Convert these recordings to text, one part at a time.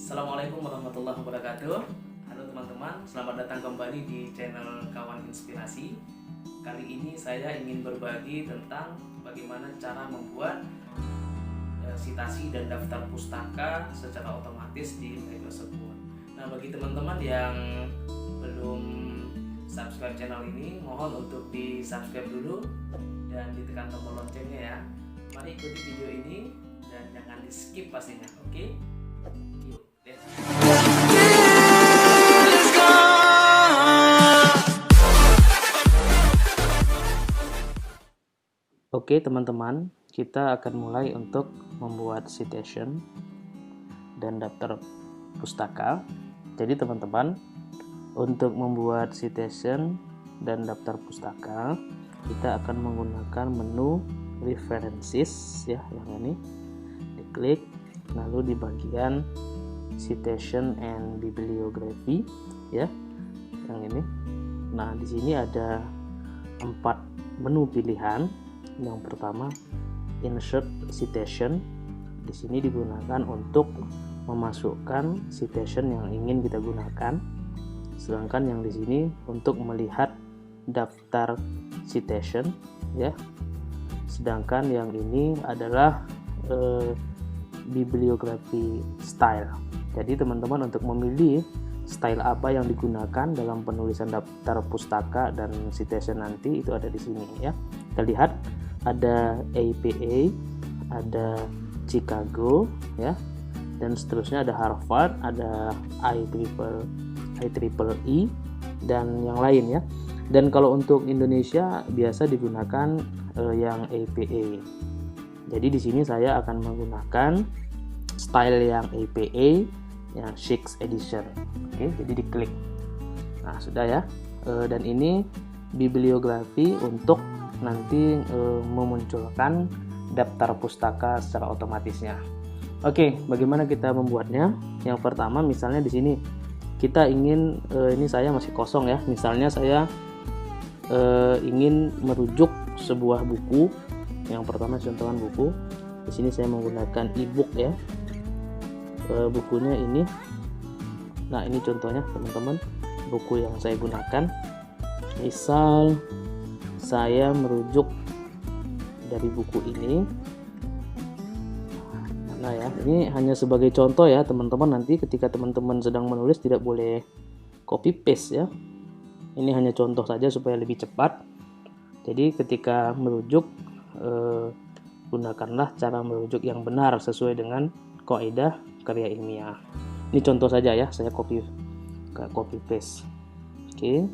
Assalamualaikum warahmatullahi wabarakatuh. Halo teman-teman, selamat datang kembali di channel Kawan Inspirasi. Kali ini saya ingin berbagi tentang bagaimana cara membuat sitasi dan daftar pustaka secara otomatis di Microsoft Word. Nah, bagi teman-teman yang belum subscribe channel ini, mohon untuk di subscribe dulu dan ditekan tombol loncengnya ya. Mari ikuti video ini dan jangan di skip pastinya, oke? Yuk, let's go. Oke teman-teman, kita akan mulai untuk membuat citation dan daftar pustaka. Jadi teman-teman, untuk membuat citation dan daftar pustaka, kita akan menggunakan menu references ya, yang ini. Diklik, lalu di bagian citation and bibliography ya, yang ini. Nah, di sini ada 4 menu pilihan. Yang pertama, insert citation. Di sini digunakan untuk memasukkan citation yang ingin kita gunakan. Sedangkan yang di sini untuk melihat daftar citation ya. Sedangkan yang ini adalah bibliografi style. Jadi teman-teman untuk memilih style apa yang digunakan dalam penulisan daftar pustaka dan citation nanti itu ada di sini ya. Kita lihat ada APA, ada Chicago ya, dan seterusnya ada Harvard, ada IEEE dan yang lain ya. Dan kalau untuk Indonesia biasa digunakan yang APA. Jadi di sini saya akan menggunakan style yang APA yang 6th edition. Oke, jadi diklik. Nah, sudah ya. Dan ini bibliografi untuk nanti memunculkan daftar pustaka secara otomatisnya. Oke, bagaimana kita membuatnya? Yang pertama, misalnya di sini kita ingin ini saya masih kosong ya. Misalnya saya ingin merujuk sebuah buku. Yang pertama contohan buku. Di sini saya menggunakan e-book ya. Bukunya ini. Nah, ini contohnya teman-teman, buku yang saya gunakan. Misal saya merujuk dari buku ini. Nah ya, ini hanya sebagai contoh ya teman-teman. Nanti ketika teman-teman sedang menulis tidak boleh copy paste ya. Ini hanya contoh saja supaya lebih cepat. Jadi ketika merujuk, gunakanlah cara merujuk yang benar sesuai dengan kaidah karya ilmiah. Ini contoh saja ya, saya copy paste. Oke.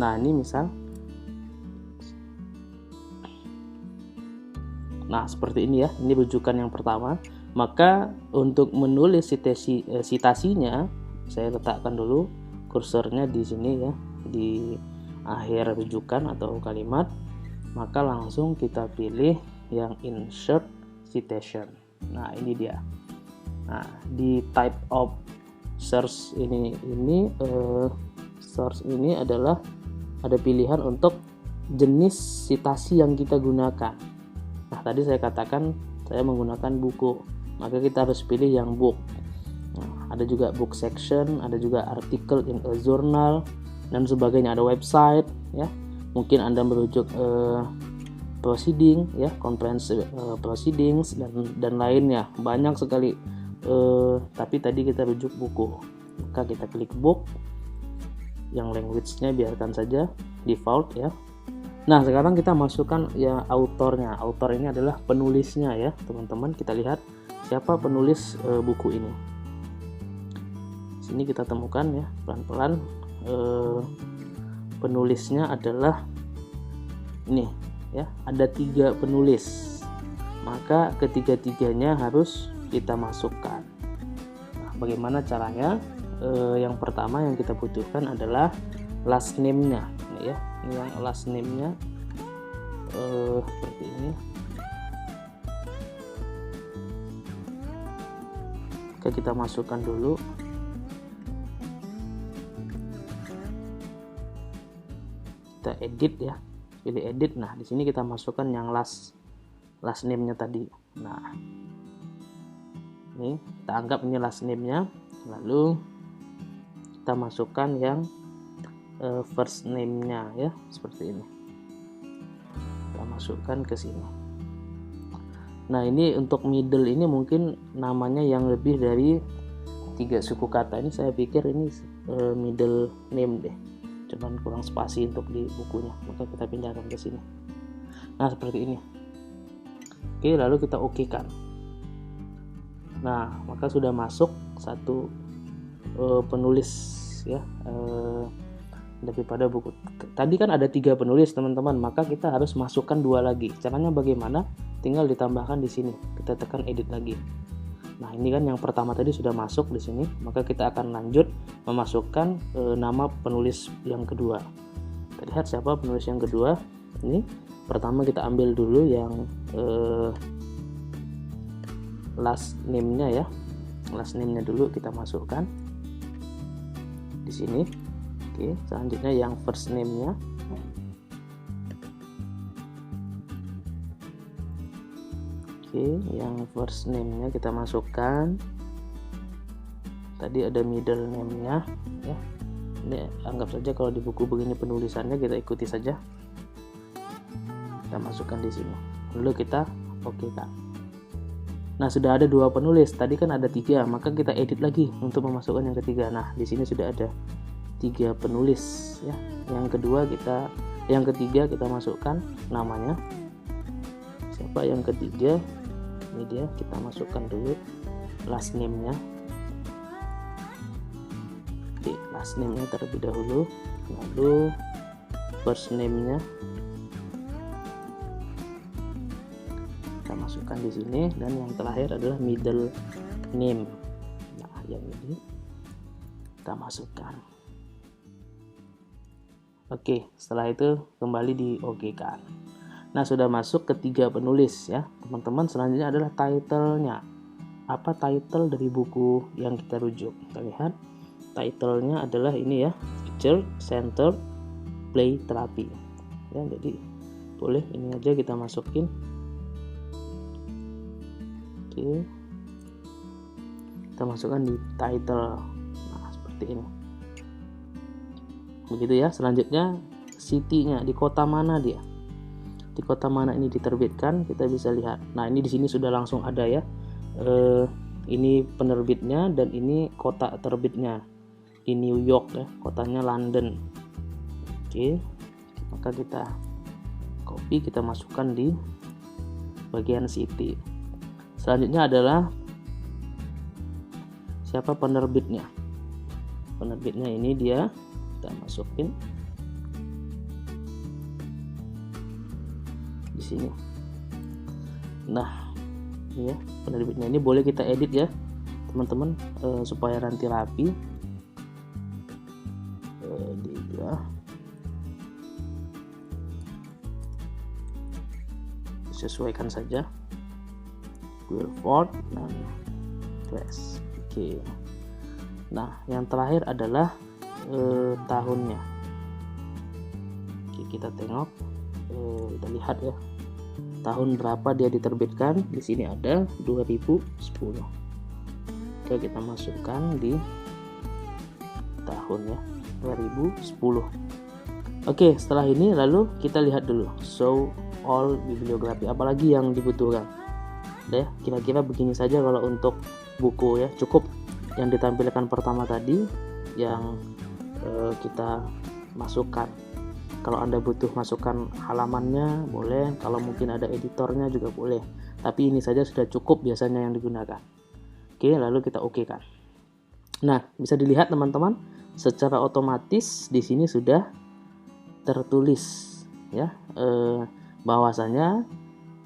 Nah, ini misal. Nah, seperti ini ya. Ini rujukan yang pertama. Maka untuk menulis citasinya, saya letakkan dulu kursornya di sini ya, di akhir rujukan atau kalimat. Maka langsung kita pilih yang insert citation. Nah, ini dia. Nah, di type of source ini source ini adalah ada pilihan untuk jenis citasi yang kita gunakan. Nah, tadi saya katakan saya menggunakan buku, maka kita harus pilih yang book. Nah, ada juga book section, ada juga article in a journal dan sebagainya, ada website ya. Mungkin Anda merujuk proceeding ya, conference proceedings dan lainnya. Banyak sekali. Tapi tadi kita rujuk buku. Maka kita klik book. Yang language-nya biarkan saja default ya. Nah, sekarang kita masukkan ya autornya. Autor ini adalah penulisnya ya, teman-teman. Kita lihat siapa penulis buku ini. Sini kita temukan ya, pelan-pelan. Penulisnya adalah ini ya, ada 3 penulis. Maka ketiga-tiganya harus kita masukkan. Nah, bagaimana caranya? Yang pertama yang kita butuhkan adalah last name-nya ini ya. Ini yang last name-nya seperti ini. Oke, kita masukkan dulu. Kita edit ya. Pilih edit. Nah, di sini kita masukkan yang last name-nya tadi. Nah, Ini kita anggap ini last name-nya, lalu kita masukkan yang first name-nya ya, seperti ini. Kita masukkan ke sini. Nah, ini untuk middle ini mungkin namanya yang lebih dari 3 suku kata. Ini saya pikir ini middle name deh. Cuman kurang spasi untuk di bukunya, maka kita pindahkan ke sini. Nah, seperti ini. Oke, lalu kita oke-kan. Nah, maka sudah masuk satu penulis ya, daripada buku. Tadi kan ada 3 penulis teman-teman, maka kita harus masukkan 2 lagi. Caranya bagaimana? Tinggal ditambahkan di sini. Kita tekan edit lagi. Nah, ini kan yang pertama tadi sudah masuk di sini, maka kita akan lanjut memasukkan nama penulis yang kedua. Kita lihat siapa penulis yang kedua. Ini pertama kita ambil dulu yang last name-nya ya. Last name-nya dulu kita masukkan di sini. Oke, selanjutnya yang first name-nya. Oke, yang first name-nya kita masukkan. Tadi ada middle name-nya ya. Ini anggap saja kalau di buku begini penulisannya, kita ikuti saja. Kita masukkan di sini. Lalu kita oke-kan. Nah, sudah ada 2 penulis. Tadi kan ada 3, maka kita edit lagi untuk memasukkan yang ketiga. Nah, di sini sudah ada 3 penulis ya. Yang ketiga kita masukkan namanya. Siapa yang ketiga? Ini dia, kita masukkan dulu last name-nya. Oke, last name-nya terlebih dahulu, lalu first name-nya kita masukkan di sini, dan yang terakhir adalah middle name. Nah, yang ini kita masukkan. Oke, setelah itu kembali di OK-kan. Nah, sudah masuk ketiga penulis ya teman-teman. Selanjutnya adalah title-nya. Apa title dari buku yang kita rujuk? Kita lihat title-nya adalah ini ya, Feature Center Play Therapy ya. Jadi boleh ini aja kita masukin. Oke, kita masukkan di title. Nah, seperti ini. Begitu ya. Selanjutnya city-nya, di kota mana dia? Di kota mana ini diterbitkan, kita bisa lihat. Nah, ini di sini sudah langsung ada ya. Ini penerbitnya dan ini kota terbitnya. Di New York ya, kotanya London. Oke, maka kita copy, kita masukkan di bagian city. Selanjutnya adalah siapa penerbitnya. Penerbitnya ini dia, kita masukin di sini. Nah, ya, penerbitnya ini boleh kita edit ya teman-teman, supaya nanti rapi. Dia sesuaikan saja, Wilford dan Press. Oke. Nah, yang terakhir adalah tahunnya. Oke, kita tengok, kita lihat ya, tahun berapa dia diterbitkan. Di sini ada 2010. Oke, kita masukkan di tahun ya, 2010. Oke, setelah ini lalu kita lihat dulu show all bibliografi, apalagi yang dibutuhkan. Ya, kira-kira begini saja kalau untuk buku ya, cukup yang ditampilkan pertama tadi yang kita masukkan. Kalau Anda butuh masukkan halamannya boleh, kalau mungkin ada editornya juga boleh, tapi ini saja sudah cukup biasanya yang digunakan. Oke, lalu kita oke-kan. Nah, bisa dilihat teman-teman, secara otomatis di sini sudah tertulis ya, bahwasanya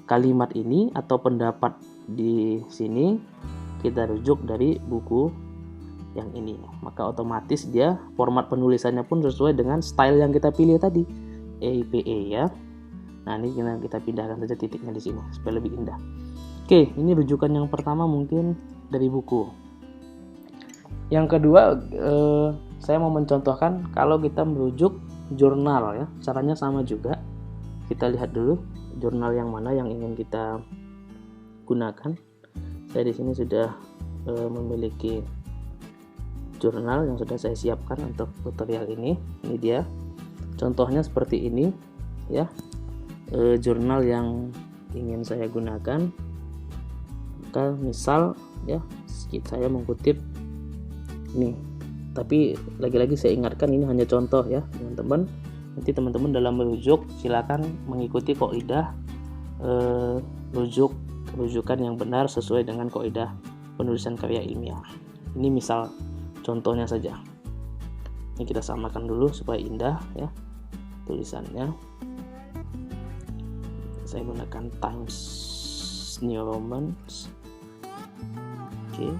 kalimat ini atau pendapat di sini kita rujuk dari buku yang ini. Maka otomatis dia format penulisannya pun sesuai dengan style yang kita pilih tadi, EIPA ya. Nah, ini kita pindahkan saja titiknya di sini supaya lebih indah. Oke, ini rujukan yang pertama mungkin dari buku. Yang kedua, saya mau mencontohkan kalau kita merujuk jurnal ya, caranya sama juga. Kita lihat dulu jurnal yang mana yang ingin kita gunakan. Saya di sini sudah memiliki jurnal yang sudah saya siapkan untuk tutorial ini. Ini dia contohnya seperti ini ya, jurnal yang ingin saya gunakan. Maka misal ya, saya mengutip ini, tapi lagi-lagi saya ingatkan ini hanya contoh ya teman-teman. Nanti teman-teman dalam merujuk silakan mengikuti kaidah rujukan yang benar sesuai dengan kaidah penulisan karya ilmiah. Ini misal contohnya saja. Ini kita samakan dulu supaya indah ya tulisannya. Saya gunakan Times New Roman. Oke.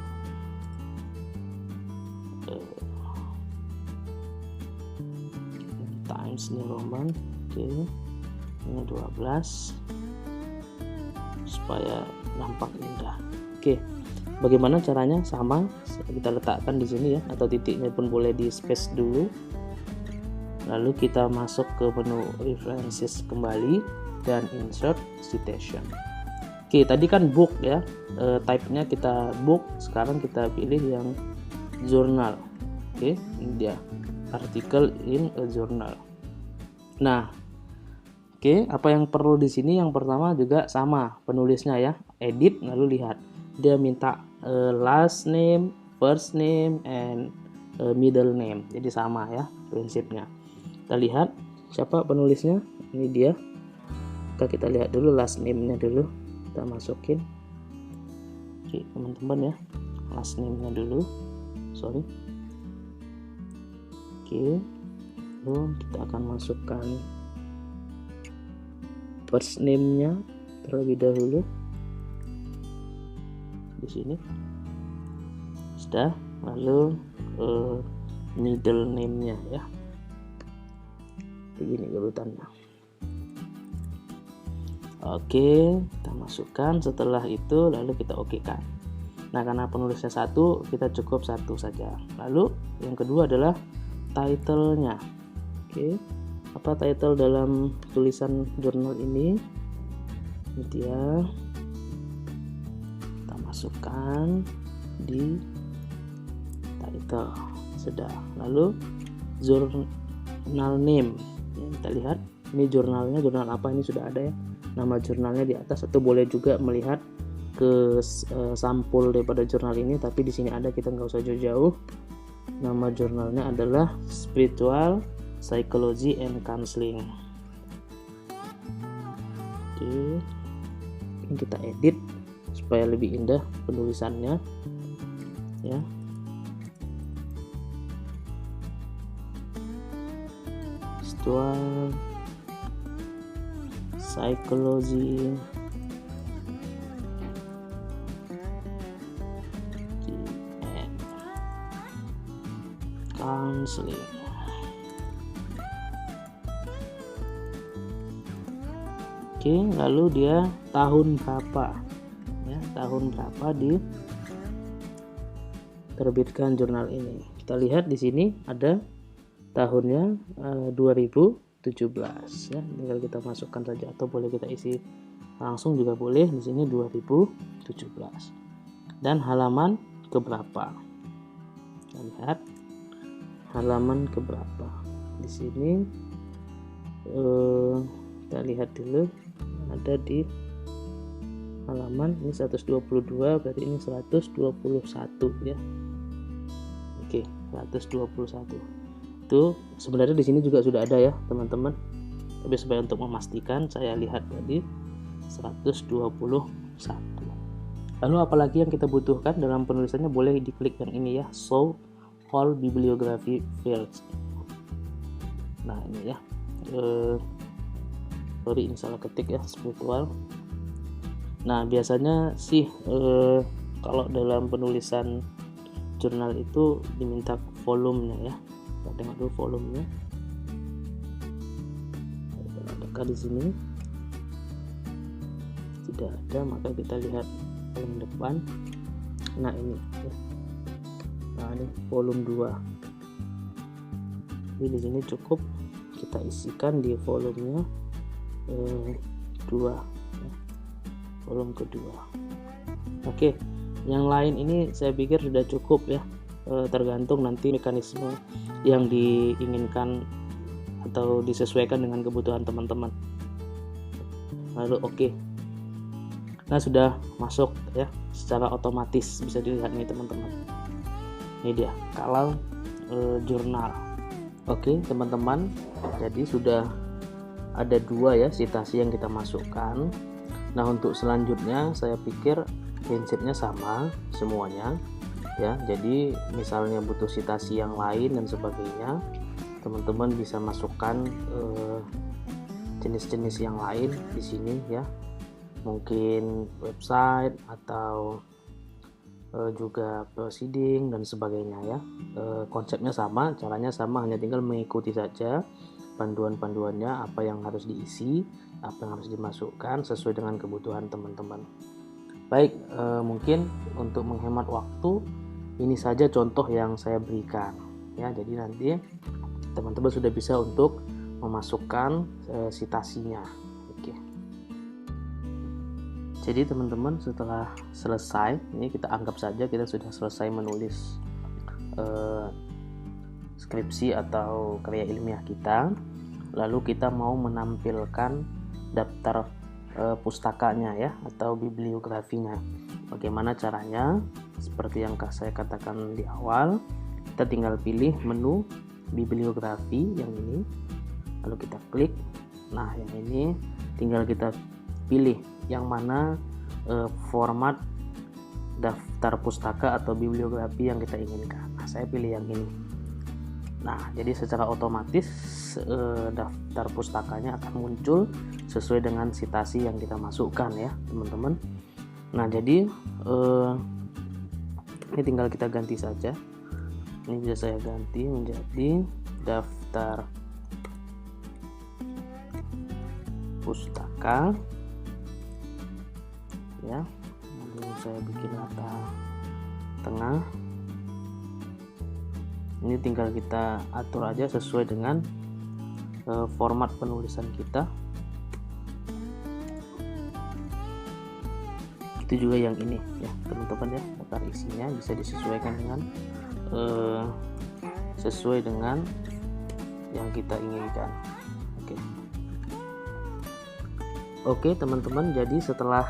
Times New Roman. Oke. Ini 12 supaya nampak indah. Oke. Bagaimana caranya? Sama, kita letakkan di sini ya, atau titiknya pun boleh di space dulu. Lalu kita masuk ke menu references kembali dan insert citation. Oke, tadi kan book ya, type-nya kita book, sekarang kita pilih yang journal. Oke, ini dia, article in a journal. Nah, oke, apa yang perlu di sini? Yang pertama juga sama penulisnya ya, edit, lalu lihat. Dia minta last name, first name, and middle name. Jadi sama ya prinsipnya. Kita lihat siapa penulisnya. Ini dia. Kita lihat dulu last name-nya dulu. Kita masukin. Oke, teman-teman ya. Last name-nya dulu. Sorry. Oke. Lalu kita akan masukkan first name-nya terlebih dahulu. Di sini sudah, lalu middle name-nya ya, begini urutannya. Oke, kita masukkan. Setelah itu lalu kita oke-kan. Nah, karena penulisnya satu, kita cukup satu saja. Lalu yang kedua adalah title-nya. Oke, apa title dalam tulisan jurnal ini? Ini dia, masukkan di title. Sudah. Lalu journal name ya, kita lihat ini jurnalnya, jurnal apa, ini sudah ada ya nama jurnalnya di atas, atau boleh juga melihat ke sampul daripada jurnal ini, tapi di sini ada, kita nggak usah jauh-jauh. Nama jurnalnya adalah Spiritual Psychology and Counseling. Oke, ini kita edit supaya lebih indah penulisannya ya. Spiritual Psychology and Counseling. Oke, lalu dia tahun berapa? Tahun berapa diterbitkan jurnal ini? Kita lihat di sini ada tahunnya 2017 ya. Tinggal kita masukkan saja, atau boleh kita isi langsung juga boleh. Di sini 2017 dan halaman keberapa? Kita lihat halaman keberapa di sini. Kita lihat dulu, ada di halaman ini 122, berarti ini 121 ya. Oke, 121. Itu sebenarnya di sini juga sudah ada ya, teman-teman. Tapi supaya untuk memastikan, saya lihat tadi 121. Lalu apalagi yang kita butuhkan dalam penulisannya, boleh diklik yang ini ya, show all bibliography fields. Nah, ini ya. Sorry, ini salah ketik ya, spiritual. Nah, biasanya sih kalau dalam penulisan jurnal itu diminta volumenya ya. Kita tengok dulu volumenya. Adakah di sini? Tidak ada, maka kita lihat volume depan. Nah, ini ya. Nah, ini volume 2. Jadi di sini cukup kita isikan di volumenya 2. Volume kedua. Oke, Yang lain ini saya pikir sudah cukup ya, tergantung nanti mekanisme yang diinginkan atau disesuaikan dengan kebutuhan teman-teman. Lalu oke. Nah, sudah masuk ya secara otomatis, bisa dilihat nih teman-teman. Ini dia kalau jurnal. Oke teman-teman, jadi sudah ada 2 ya citasi yang kita masukkan. Nah, untuk selanjutnya saya pikir prinsipnya sama semuanya ya. Jadi misalnya butuh citasi yang lain dan sebagainya, teman-teman bisa masukkan jenis-jenis yang lain di sini ya, mungkin website atau juga proceeding dan sebagainya ya. Konsepnya sama, caranya sama, hanya tinggal mengikuti saja panduan-panduannya, apa yang harus diisi, apa yang harus dimasukkan sesuai dengan kebutuhan teman-teman. Baik, mungkin untuk menghemat waktu ini saja contoh yang saya berikan ya. Jadi nanti teman-teman sudah bisa untuk memasukkan citasinya. Oke. Jadi teman-teman setelah selesai, ini kita anggap saja kita sudah selesai menulis skripsi atau karya ilmiah kita, lalu kita mau menampilkan daftar pustakanya ya atau bibliografinya. Bagaimana caranya? Seperti yang saya katakan di awal, kita tinggal pilih menu bibliografi yang ini, lalu kita klik. Nah, yang ini tinggal kita pilih yang mana format daftar pustaka atau bibliografi yang kita inginkan. Nah, saya pilih yang ini. Nah, jadi secara otomatis daftar pustakanya akan muncul sesuai dengan citasi yang kita masukkan ya teman-teman. Nah, jadi ini tinggal kita ganti saja. Ini bisa saya ganti menjadi daftar pustaka ya. Lalu saya bikin latar tengah. Ini tinggal kita atur aja sesuai dengan format penulisan kita. Itu juga yang ini ya teman-teman ya, daftar isinya bisa disesuaikan dengan sesuai dengan yang kita inginkan. Oke teman-teman, jadi setelah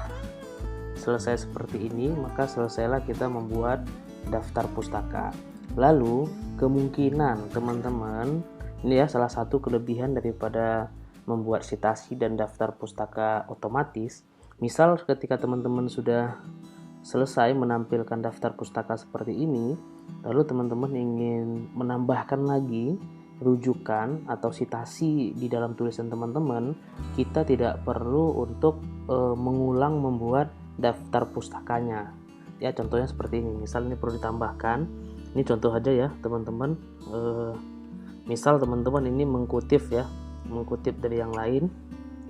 selesai seperti ini, maka selesailah kita membuat daftar pustaka. Lalu kemungkinan teman-teman, ini ya salah satu kelebihan daripada membuat citasi dan daftar pustaka otomatis. Misal ketika teman-teman sudah selesai menampilkan daftar pustaka seperti ini, lalu teman-teman ingin menambahkan lagi rujukan atau citasi di dalam tulisan teman-teman, kita tidak perlu untuk mengulang membuat daftar pustakanya ya. Contohnya seperti ini, misal ini perlu ditambahkan, ini contoh aja ya teman-teman. Misal teman-teman ini mengkutip dari yang lain,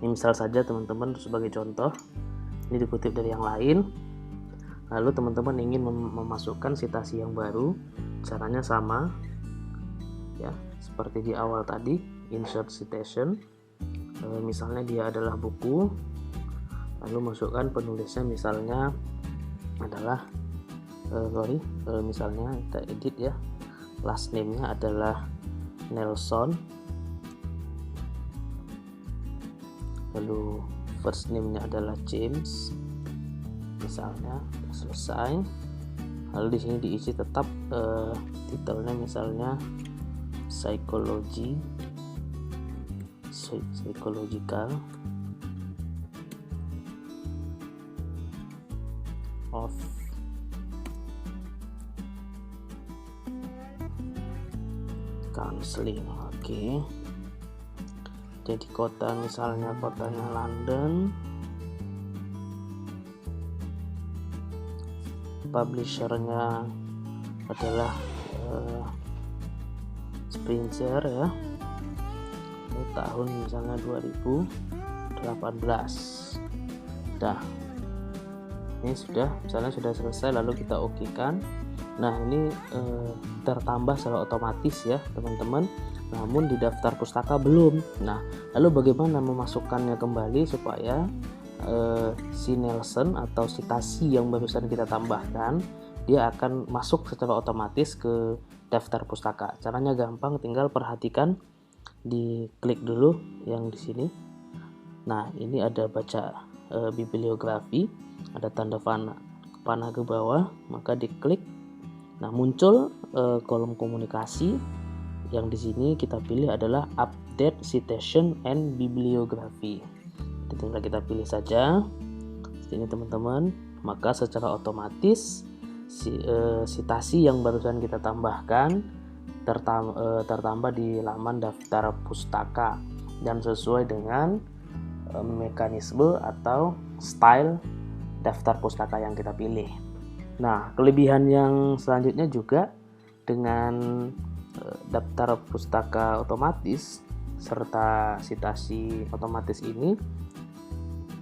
ini misal saja teman-teman sebagai contoh, ini dikutip dari yang lain, lalu teman-teman ingin memasukkan citasi yang baru, caranya sama ya seperti di awal tadi, insert citation. Misalnya dia adalah buku, lalu masukkan penulisnya misalnya adalah misalnya kita edit ya, last name-nya adalah Nelson, lalu first name-nya adalah James misalnya. Selesai, lalu di sini diisi tetap titelnya misalnya psychological of counseling. Oke. Jadi kota misalnya kotanya London, publishernya adalah Springer ya, ini tahun misalnya 2018. Nah, ini misalnya sudah selesai, lalu kita oke kan. Nah, ini tertambah secara otomatis ya teman-teman, namun di daftar pustaka belum. Nah, lalu bagaimana memasukkannya kembali supaya si Nelson atau citasi yang barusan kita tambahkan, dia akan masuk secara otomatis ke daftar pustaka. Caranya gampang, tinggal perhatikan, diklik dulu yang di sini. Nah, ini ada baca bibliografi, ada tanda panah ke bawah, maka diklik. Nah, muncul kolom komunikasi. Yang di sini kita pilih adalah update citation and bibliography. Tinggal kita pilih saja sini teman-teman, maka secara otomatis citasi yang barusan kita tambahkan tertambah di laman daftar pustaka dan sesuai dengan mekanisme atau style daftar pustaka yang kita pilih. Nah, kelebihan yang selanjutnya juga dengan daftar pustaka otomatis serta citasi otomatis ini,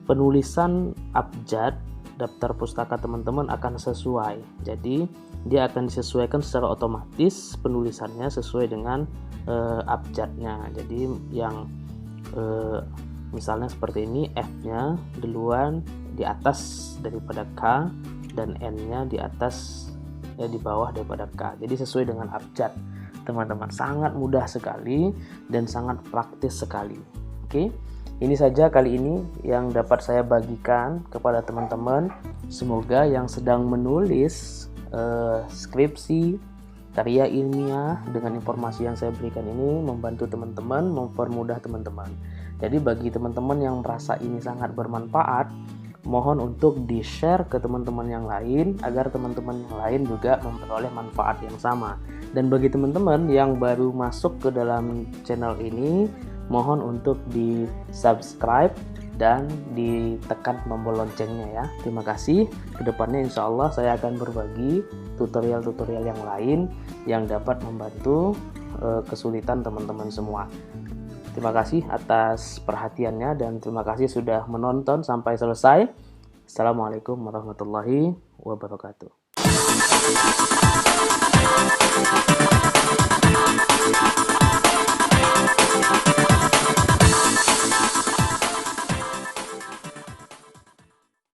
penulisan abjad daftar pustaka teman-teman akan sesuai. Jadi dia akan disesuaikan secara otomatis penulisannya sesuai dengan abjadnya. Jadi yang misalnya seperti ini, F-nya duluan di atas daripada K dan N-nya di atas di bawah daripada K. Jadi sesuai dengan abjad teman-teman. Sangat mudah sekali dan sangat praktis sekali. Oke, ini saja kali ini yang dapat saya bagikan kepada teman-teman. Semoga yang sedang menulis skripsi, karya ilmiah dengan informasi yang saya berikan ini membantu teman-teman, mempermudah teman-teman. Jadi bagi teman-teman yang merasa ini sangat bermanfaat, mohon untuk di-share ke teman-teman yang lain agar teman-teman yang lain juga memperoleh manfaat yang sama. Dan bagi teman-teman yang baru masuk ke dalam channel ini, mohon untuk di-subscribe dan ditekan tombol loncengnya ya. Terima kasih. Kedepannya insya Allah saya akan berbagi tutorial-tutorial yang lain yang dapat membantu kesulitan teman-teman semua. Terima kasih atas perhatiannya dan terima kasih sudah menonton sampai selesai. Assalamualaikum warahmatullahi wabarakatuh.